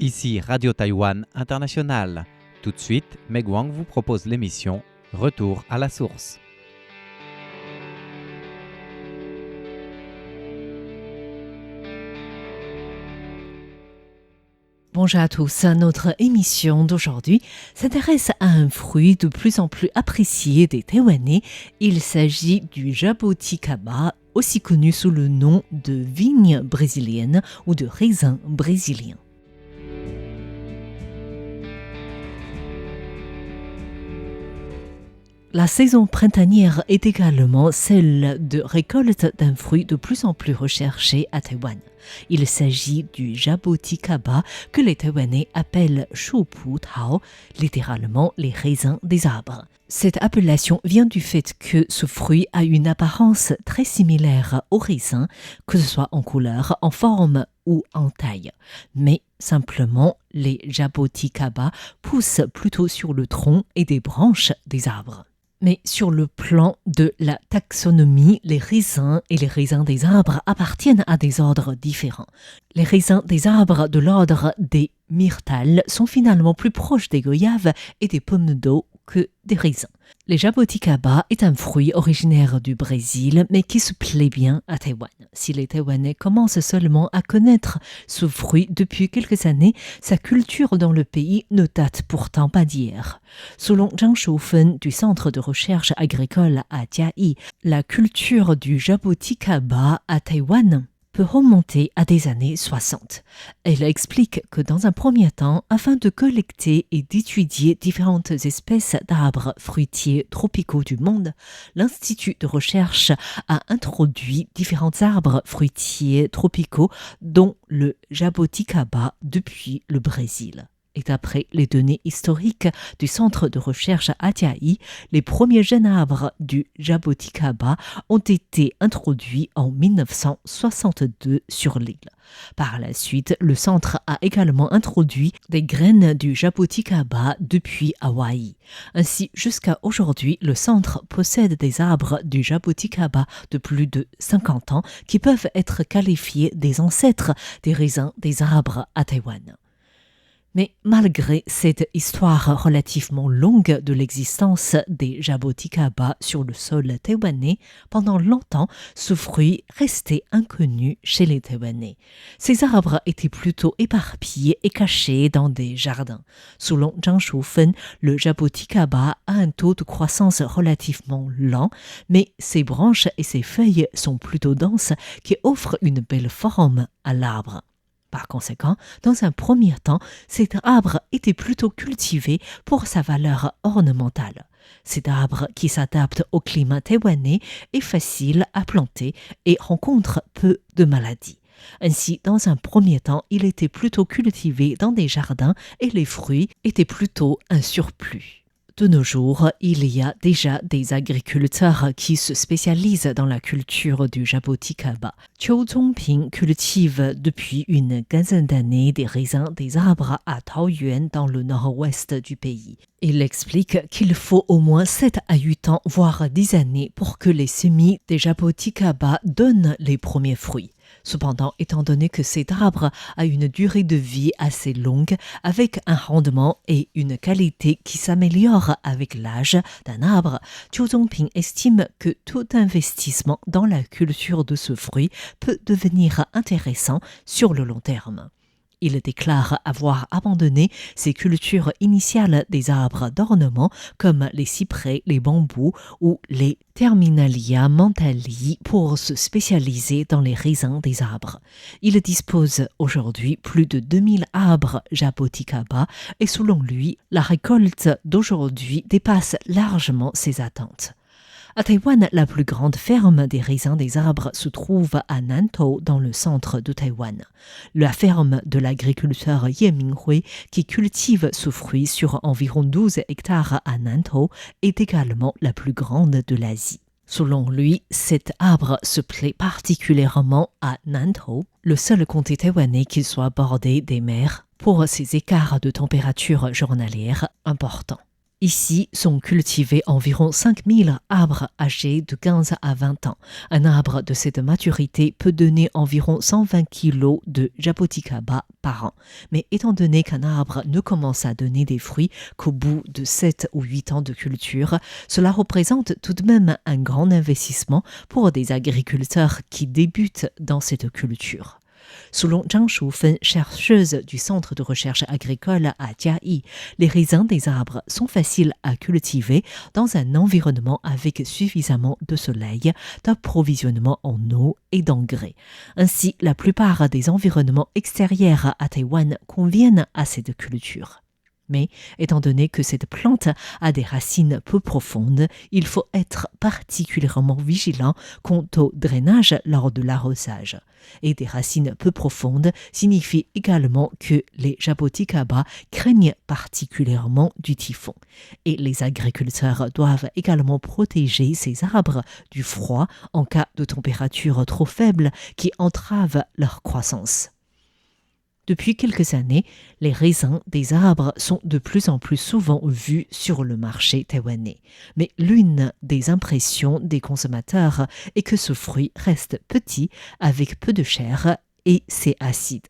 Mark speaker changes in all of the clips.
Speaker 1: Ici Radio Taïwan International. Tout de suite, Meg Wang vous propose l'émission Retour à la source.
Speaker 2: Bonjour à tous, notre émission d'aujourd'hui s'intéresse à un fruit de plus en plus apprécié des Taïwanais. Il s'agit du jaboticaba, aussi connu sous le nom de vigne brésilienne ou de raisin brésilien. La saison printanière est également celle de récolte d'un fruit de plus en plus recherché à Taïwan. Il s'agit du jaboticaba que les Taïwanais appellent shupu tao, littéralement les raisins des arbres. Cette appellation vient du fait que ce fruit a une apparence très similaire au raisin, que ce soit en couleur, en forme ou en taille. Mais simplement, les jaboticaba poussent plutôt sur le tronc et des branches des arbres. Mais sur le plan de la taxonomie, les raisins et les raisins des arbres appartiennent à des ordres différents. Les raisins des arbres de l'ordre des myrtales sont finalement plus proches des goyaves et des pommes d'eau que des raisins. Le jaboticaba est un fruit originaire du Brésil, mais qui se plaît bien à Taïwan. Si les Taïwanais commencent seulement à connaître ce fruit depuis quelques années, sa culture dans le pays ne date pourtant pas d'hier. Selon Zhang Shoufen du Centre de recherche agricole à Jiayi, la culture du jaboticaba à Taïwan peut remonter à des années 60. Elle explique que dans un premier temps, afin de collecter et d'étudier différentes espèces d'arbres fruitiers tropicaux du monde, l'Institut de recherche a introduit différents arbres fruitiers tropicaux, dont le jaboticaba depuis le Brésil. Et d'après les données historiques du centre de recherche à Jiayi, les premiers jeunes arbres du jaboticaba ont été introduits en 1962 sur l'île. Par la suite, le centre a également introduit des graines du jaboticaba depuis Hawaï. Ainsi, jusqu'à aujourd'hui, le centre possède des arbres du jaboticaba de plus de 50 ans qui peuvent être qualifiés des ancêtres des raisins des arbres à Taïwan. Mais malgré cette histoire relativement longue de l'existence des jaboticaba sur le sol taïwanais, pendant longtemps, ce fruit restait inconnu chez les Taïwanais. Ces arbres étaient plutôt éparpillés et cachés dans des jardins. Selon Zhang Shoufen, le jaboticaba a un taux de croissance relativement lent, mais ses branches et ses feuilles sont plutôt denses qui offrent une belle forme à l'arbre. Par conséquent, dans un premier temps, cet arbre était plutôt cultivé pour sa valeur ornementale. Cet arbre qui s'adapte au climat taïwanais est facile à planter et rencontre peu de maladies. Ainsi, dans un premier temps, il était plutôt cultivé dans des jardins et les fruits étaient plutôt un surplus. De nos jours, il y a déjà des agriculteurs qui se spécialisent dans la culture du jaboticaba. Qiu Zongping cultive depuis une quinzaine d'années des raisins des arbres à Taoyuan dans le nord-ouest du pays. Il explique qu'il faut au moins 7 à 8 ans, voire 10 années pour que les semis des jaboticaba donnent les premiers fruits. Cependant, étant donné que cet arbre a une durée de vie assez longue, avec un rendement et une qualité qui s'améliorent avec l'âge d'un arbre, Qiu Zongping estime que tout investissement dans la culture de ce fruit peut devenir intéressant sur le long terme. Il déclare avoir abandonné ses cultures initiales des arbres d'ornement comme les cyprès, les bambous ou les Terminalia mentali pour se spécialiser dans les raisins des arbres. Il dispose aujourd'hui plus de 2000 arbres jaboticaba et selon lui, la récolte d'aujourd'hui dépasse largement ses attentes. À Taïwan, la plus grande ferme des raisins des arbres se trouve à Nantou, dans le centre de Taïwan. La ferme de l'agriculteur Ye Minghui, qui cultive ce fruit sur environ 12 hectares à Nantou, est également la plus grande de l'Asie. Selon lui, cet arbre se plaît particulièrement à Nantou, le seul comté taïwanais qui soit bordé des mers, pour ses écarts de température journalière importants. Ici sont cultivés environ 5000 arbres âgés de 15 à 20 ans. Un arbre de cette maturité peut donner environ 120 kg de jaboticaba par an. Mais étant donné qu'un arbre ne commence à donner des fruits qu'au bout de 7 ou 8 ans de culture, cela représente tout de même un grand investissement pour des agriculteurs qui débutent dans cette culture. Selon Zhang Shufen, chercheuse du Centre de recherche agricole à Jiayi, les raisins des arbres sont faciles à cultiver dans un environnement avec suffisamment de soleil, d'approvisionnement en eau et d'engrais. Ainsi, la plupart des environnements extérieurs à Taïwan conviennent à cette culture. Mais étant donné que cette plante a des racines peu profondes, il faut être particulièrement vigilant quant au drainage lors de l'arrosage. Et des racines peu profondes signifie également que les jaboticaba craignent particulièrement du typhon. Et les agriculteurs doivent également protéger ces arbres du froid en cas de température trop faible qui entrave leur croissance. Depuis quelques années, les raisins des arbres sont de plus en plus souvent vus sur le marché taïwanais. Mais l'une des impressions des consommateurs est que ce fruit reste petit, avec peu de chair et c'est acide.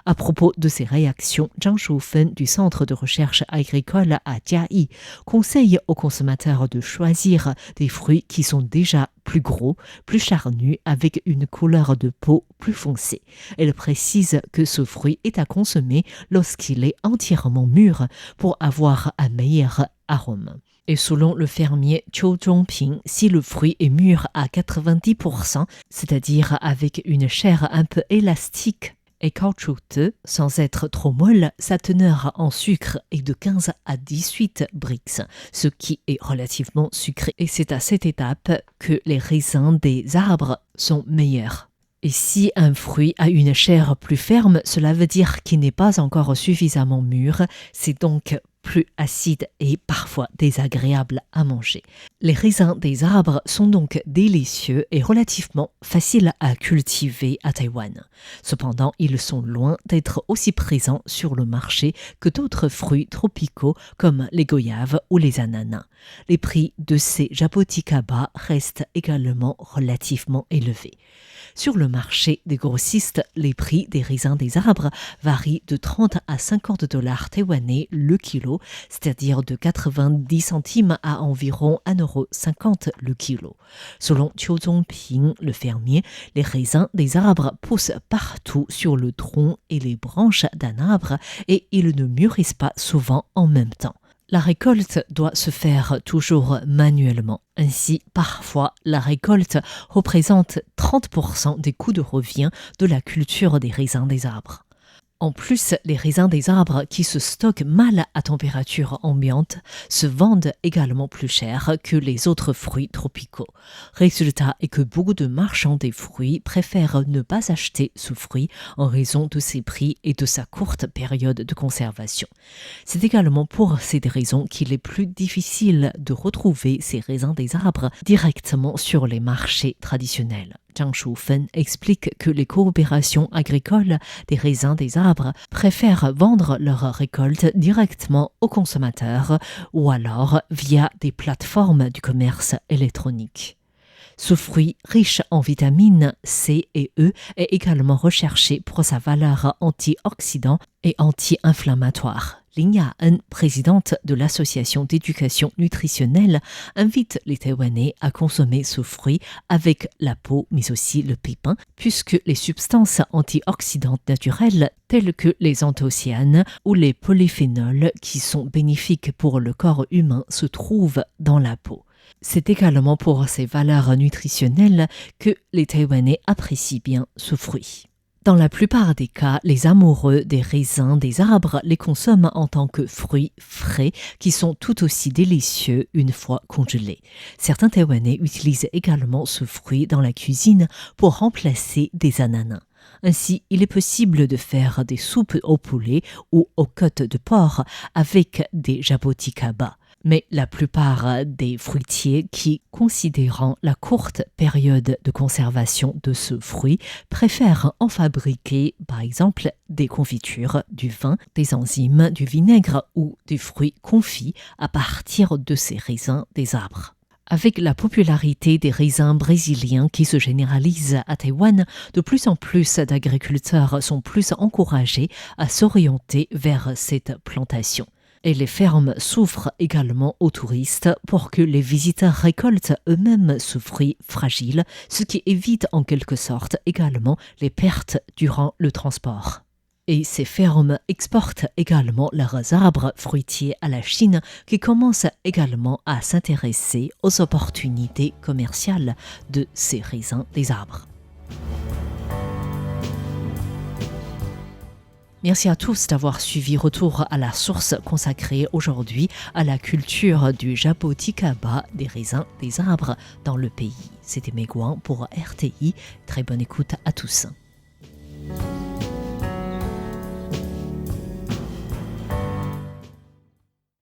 Speaker 2: À propos de ces réactions, Zhang Shufen du Centre de recherche agricole à Jiayi conseille aux consommateurs de choisir des fruits qui sont déjà plus gros, plus charnus, avec une couleur de peau plus foncée. Elle précise que ce fruit est à consommer lorsqu'il est entièrement mûr pour avoir un meilleur arôme. Et selon le fermier Qiu Zhongping, si le fruit est mûr à 90%, c'est-à-dire avec une chair un peu élastique, et caoutchouteux, sans être trop molle, sa teneur en sucre est de 15 à 18 Brix, ce qui est relativement sucré. Et c'est à cette étape que les raisins des arbres sont meilleurs. Et si un fruit a une chair plus ferme, cela veut dire qu'il n'est pas encore suffisamment mûr, c'est donc plus acide et parfois désagréable à manger. Les raisins des arbres sont donc délicieux et relativement faciles à cultiver à Taïwan. Cependant, ils sont loin d'être aussi présents sur le marché que d'autres fruits tropicaux comme les goyaves ou les ananas. Les prix de ces jaboticaba restent également relativement élevés. Sur le marché des grossistes, les prix des raisins des arbres varient de 30 à 50 $ taïwanais le kilo, c'est-à-dire de 90 centimes à environ 1,50 € le kilo. Selon Qiu Zhongping, le fermier, les raisins des arbres poussent partout sur le tronc et les branches d'un arbre et ils ne mûrissent pas souvent en même temps. La récolte doit se faire toujours manuellement. Ainsi, parfois, la récolte représente 30% des coûts de revient de la culture des raisins des arbres. En plus, les raisins des arbres qui se stockent mal à température ambiante se vendent également plus cher que les autres fruits tropicaux. Résultat est que beaucoup de marchands des fruits préfèrent ne pas acheter ce fruit en raison de ses prix et de sa courte période de conservation. C'est également pour cette raison qu'il est plus difficile de retrouver ces raisins des arbres directement sur les marchés traditionnels. Zhang Shufen explique que les coopérations agricoles des raisins des arbres préfèrent vendre leurs récoltes directement aux consommateurs ou alors via des plateformes du commerce électronique. Ce fruit riche en vitamines C et E est également recherché pour sa valeur antioxydant et anti-inflammatoire. Lin Ya-en, présidente de l'association d'éducation nutritionnelle, invite les Taïwanais à consommer ce fruit avec la peau mais aussi le pépin, puisque les substances antioxydantes naturelles telles que les anthocyanes ou les polyphénols qui sont bénéfiques pour le corps humain se trouvent dans la peau. C'est également pour ses valeurs nutritionnelles que les Taïwanais apprécient bien ce fruit. Dans la plupart des cas, les amoureux des raisins des arbres les consomment en tant que fruits frais qui sont tout aussi délicieux une fois congelés. Certains Taïwanais utilisent également ce fruit dans la cuisine pour remplacer des ananas. Ainsi, il est possible de faire des soupes au poulet ou aux côtes de porc avec des jaboticaba. Mais la plupart des fruitiers qui, considérant la courte période de conservation de ce fruit, préfèrent en fabriquer, par exemple, des confitures, du vin, des enzymes, du vinaigre ou des fruits confits à partir de ces raisins des arbres. Avec la popularité des raisins brésiliens qui se généralisent à Taïwan, de plus en plus d'agriculteurs sont plus encouragés à s'orienter vers cette plantation. Et les fermes s'ouvrent également aux touristes pour que les visiteurs récoltent eux-mêmes ce fruit fragile, ce qui évite en quelque sorte également les pertes durant le transport. Et ces fermes exportent également leurs arbres fruitiers à la Chine qui commence également à s'intéresser aux opportunités commerciales de ces raisins des arbres. Merci à tous d'avoir suivi Retour à la source consacré aujourd'hui à la culture du jaboticaba, des raisins des arbres dans le pays. C'était Meguang pour RTI. Très bonne écoute à tous.